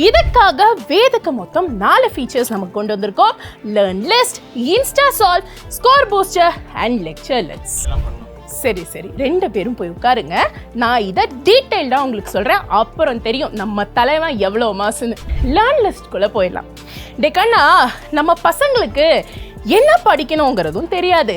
இதுக்காக வேதுக்கு மொத்தம் 4 ஃபீச்சர்ஸ் நமக்கு கொண்டு வந்திருக்கோம். Learn list, Insta solve, score booster and lecture list. சரி 2 பேரும் போய் உட்காருங்க. நான் இதை டீட்டெயில்டாக உங்களுக்கு சொல்கிறேன். அப்புறம் தெரியும் நம்ம தலைவன் எவ்வளோ மாசுன்னு. லேர்ன் லிஸ்ட்குள்ளே போயிடலாம். கண்ணா, நம்ம பசங்களுக்கு என்ன படிக்கணுங்கிறதும் தெரியாது,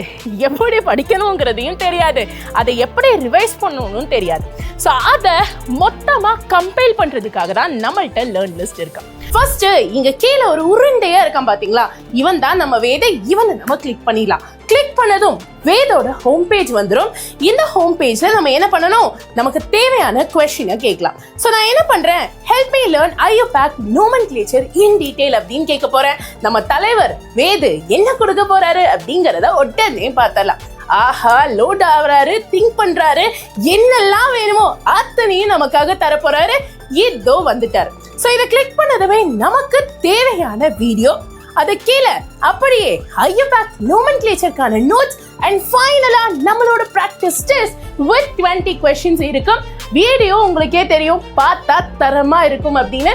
எப்படி படிக்கணுங்கிறதையும் தெரியாது, அதை எப்படி ரிவைஸ் பண்ணணும்னு தெரியாது. ஸோ அதை மொத்தமாக கம்பைல் பண்ணுறதுக்காக தான் நம்மள்கிட்ட லேர்ன் லிஸ்ட் இருக்கு. ஃபர்ஸ்ட் இங்க கீழே ஒரு உருண்டையா இருக்கான் பாத்தீங்களா, இவன் தான் நம்ம வேதை. இவனை நம்ம கிளிக் பண்ணிடலாம். கிளிக் பண்ணதும் வேதோட ஹோம் பேஜ் வந்துடும். இந்த ஹோம் பேஜ்ல நம்ம என்ன பண்ணணும், நமக்கு தேவையான கொஸ்டினை கேட்கலாம். ஸோ நான் என்ன பண்றேன், help me learn IUPAC nomenclature in detail அப்படின்னு கேட்க போறேன். நம்ம தலைவர் வேது என்ன கொடுக்க போறாரு அப்படிங்கறத உடனே பார்த்தலாம். ஆஹா, லோட் ஆகுறாரு, திங்க் பண்றாரு, என்னெல்லாம் வேணுமோ அத்தனையும் நமக்காக தர போறாரு. இதோ வந்துட்டாரு. சோ இத கிளிக் பண்ணதுமே நமக்கு தேவையான வீடியோ, அது கீழே அப்படியே IUPAC nomenclatureக்கான நோட்ஸ் அண்ட் ஃபைனலா நம்மளோட பிராக்டிஸ் டெஸ்ட் வித் 20 questions இருக்கும். வீடியோ உங்களுக்கே தெரியும், பார்த்தா தரமா இருக்கும் அப்படின்னு.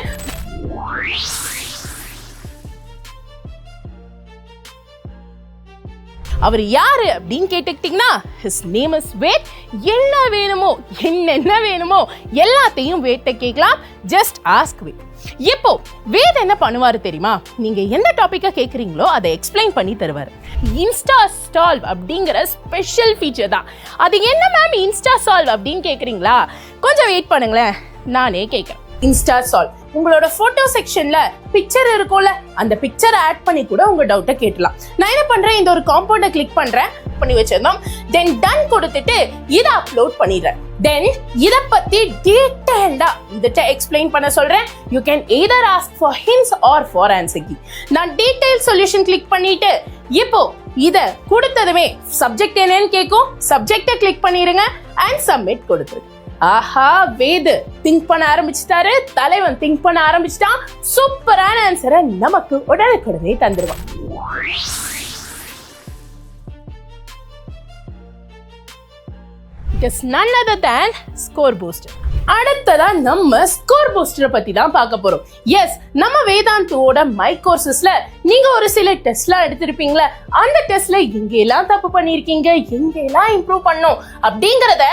அவர் யாரு அப்படின்னு கேட்டுக்கிட்டீங்கன்னா, his name is வேத். என்ன வேணுமோ எல்லாத்தையும் வேட்ட கேட்கலாம். Just ask Ved. இப்போ வேத் என்ன பண்ணுவாரு தெரியுமா, நீங்க எந்த டாபிக்கா கேட்குறீங்களோ அதை எக்ஸ்பிளைன் பண்ணி தருவாரு. இன்ஸ்டா சால்வ் அப்படிங்கிற ஸ்பெஷல் ஃபீச்சர் தான். அது என்ன மேம் இன்ஸ்டா சால்வ் அப்படின்னு கேட்குறீங்களா, கொஞ்சம் வெயிட் பண்ணுங்களேன், நானே கேட்குறேன். இன்ஸ்டா சால்வ் உங்களோட போட்டோ செக்ஷன்ல பிக்சர் இருக்கும்ல, அந்த பிக்சரை ஆட் பண்ணி கூட உங்க டவுட்டை கேட்கலாம். நான் என்ன பண்றேன், இந்த ஒரு காம்பவுண்ட கிளிக் பண்றேன், பண்ணி வச்சிருந்தோம். தென் டன் கொடுத்துட்டு இதை அப்லோட் பண்ணிடுறேன். தென் இத பத்தி டீடைல்டா இதட்ட எக்ஸ்பிளைன் பண்ண சொல்றேன். You can either ask for hints or for answer key. நான் டீடைல் சொல்யூஷன் கிளிக் பண்ணிட்டு இப்போ இத கொடுத்ததுமே சப்ஜெக்ட் என்னன்னு கேட்கும். சப்ஜெக்டை கிளிக் பண்ணிருங்க அண்ட் சப்மிட் கொடுத்துருங்க. ஆஹா, வேது திங்க் பண்ண ஆரம்பிச்சிட்டாரு, தலைவன் திங்க் பண்ண ஆரம்பிச்சிட்டான். சூப்பரான ஆன்சரை நமக்கு உடனுக்குடனே தந்துருவான். It is none other than Score Booster. அடுத்ததா நம்ம ஸ்கோர் பூஸ்டரை பத்தி தான் பார்க்க போறோம். எஸ், நம்ம வேதாந்தோட மை கோர்சஸ்ல நீங்க ஒரு சில டெஸ்ட்லாம் எடுத்திருப்பீங்களா, அந்த டெஸ்ட்ல எங்கெல்லாம் தப்பு பண்ணிருக்கீங்க, எங்கெல்லாம் இம்ப்ரூவ் பண்ணணும் அப்படிங்கறத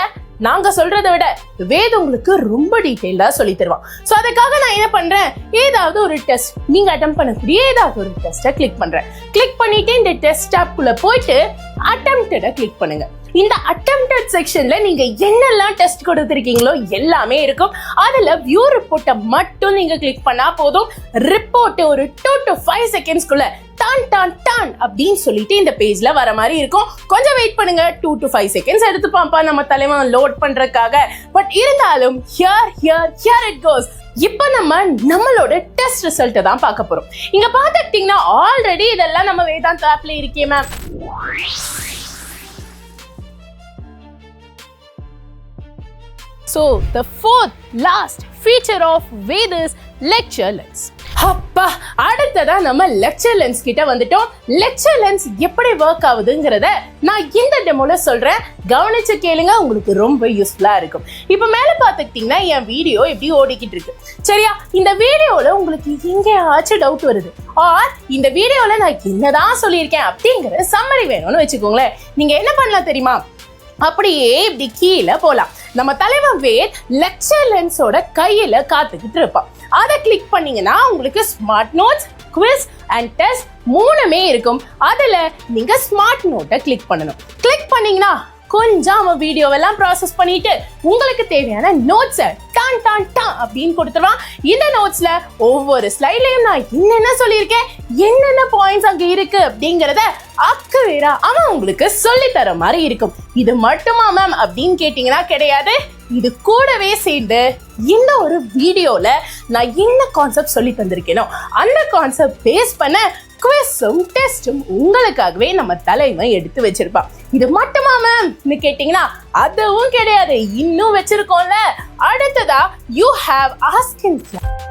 நாங்க சொல்றதை விட வேத உங்களுக்கு ரொம்ப டீடைலா சொல்லி தருவான். சோ அதுக்காக நான் என்ன பண்றேன், ஏதாவது ஒரு டெஸ்ட் நீங்க அட்டெம்ப்ட் பண்ணக்கூடிய ஏதாவது ஒரு டெஸ்ட்டை கிளிக் பண்றேன். கிளிக் பண்ணிட்டு இந்த டெஸ்ட் டாப்குள்ள போயிட்டு அட்டெம்ப்டட கிளிக் பண்ணுங்க. இந்த அட்டெம்ப்டட் செக்ஷன்ல நீங்க என்னெல்லாம் டெஸ்ட் கொடுத்திருக்கீங்களோ எல்லாமே இருக்கும். அதுல வியூ ரிப்போர்ட்டை மட்டும் நீங்க கிளிக் பண்ணா போதும். ரிப்போர்ட் ஒரு 2 to 5 செகண்ட்ஸ்க்குள்ள டான் டான் டான் அப்படின்னு சொல்லிட்டு இந்த பேஜ்ல வர மாதிரி இருக்கும். கொஞ்சம் வெயிட் பண்ணுங்க, 2 to 5 செகண்ட்ஸ் எடுத்துப்பாம்பா நம்ம தலைவன் லோட் பண்றதுக்காக. பட் இருந்தாலும் here it goes. இப்போ நம்மளோட டெஸ்ட் ரிசல்ட்டை தான் பார்க்க போறோம். இங்க பார்த்துக்கிட்டீங்கன்னா ஆல்ரெடி இதெல்லாம் நம்ம வேதாந்த் ஆப்ல இருக்கே ma'am. So the fourth last feature of Ved is lecture lens. அப்பா, அடுத்ததா நம்ம லெக்சர் லென்ஸ் கிட்ட வந்துட்டோம். லெக்சர் லென்ஸ் எப்படி ஒர்க் ஆகுதுங்கிறத நான் இந்த டெமோல சொல்றேன், கவனிச்சு கேளுங்க, உங்களுக்கு ரொம்ப யூஸ்ஃபுல்லா இருக்கும். இப்ப மேல பாத்துக்கிட்டீங்கன்னா என் வீடியோ எப்படி ஓடிக்கிட்டு இருக்கு, சரியா? இந்த வீடியோல உங்களுக்கு எங்கேயாச்சும் டவுட் வருது, ஆர் இந்த வீடியோல நான் என்னதான் சொல்லியிருக்கேன் அப்படிங்கிற சம்மரி வேணும்னு வச்சுக்கோங்களேன். நீங்க என்ன பண்ணலாம் தெரியுமா, அப்படியே இப்படி கீழே போலாம். நம்ம தலைவன் வேத் லெக்சர் லென்ஸோட கையில காத்துக்கிட்டு இருப்பான். அதை கிளிக் பண்ணீங்கன்னா உங்களுக்கு smart notes, quiz and test 3மே இருக்கும். அதுல நீங்க ஸ்மார்ட் நோட்டை கிளிக் பண்ணணும். கிளிக் பண்ணீங்கன்னா கொஞ்சம் அவன் வீடியோவெல்லாம் ப்ராசஸ் பண்ணிட்டு உங்களுக்கு தேவையான நோட்ஸை டான் டான் டான் அப்படின்னு கொடுத்துருவான். இந்த நோட்ஸ்ல ஒவ்வொரு ஸ்லைட்லயும் நான் என்னென்ன சொல்லியிருக்கேன், என்னென்ன பாயிண்ட்ஸ் அங்க இருக்கு அப்படிங்கறத அக்கவேரா அவன் உங்களுக்கு சொல்லி தர மாதிரி இருக்கும். இது மட்டுமா மேம் அப்படின்னு கேட்டீங்கன்னா கிடையாது. இது கூடவே சேர்ந்து இந்த ஒரு வீடியோல நான் என்ன கான்செப்ட் சொல்லி தந்திருக்கேனோ அந்த கான்செப்ட் பேஸ் பண்ண குவிஸும் டெஸ்டும் உங்களுக்காகவே நம்ம தலைவன் எடுத்து வச்சிருப்பான். இது மட்டுமா மேம்னு கேட்டீங்கன்னா அதுவும் கிடையாது, இன்னும் வச்சிருக்கோம்ல. அடுத்ததா you have ask in class.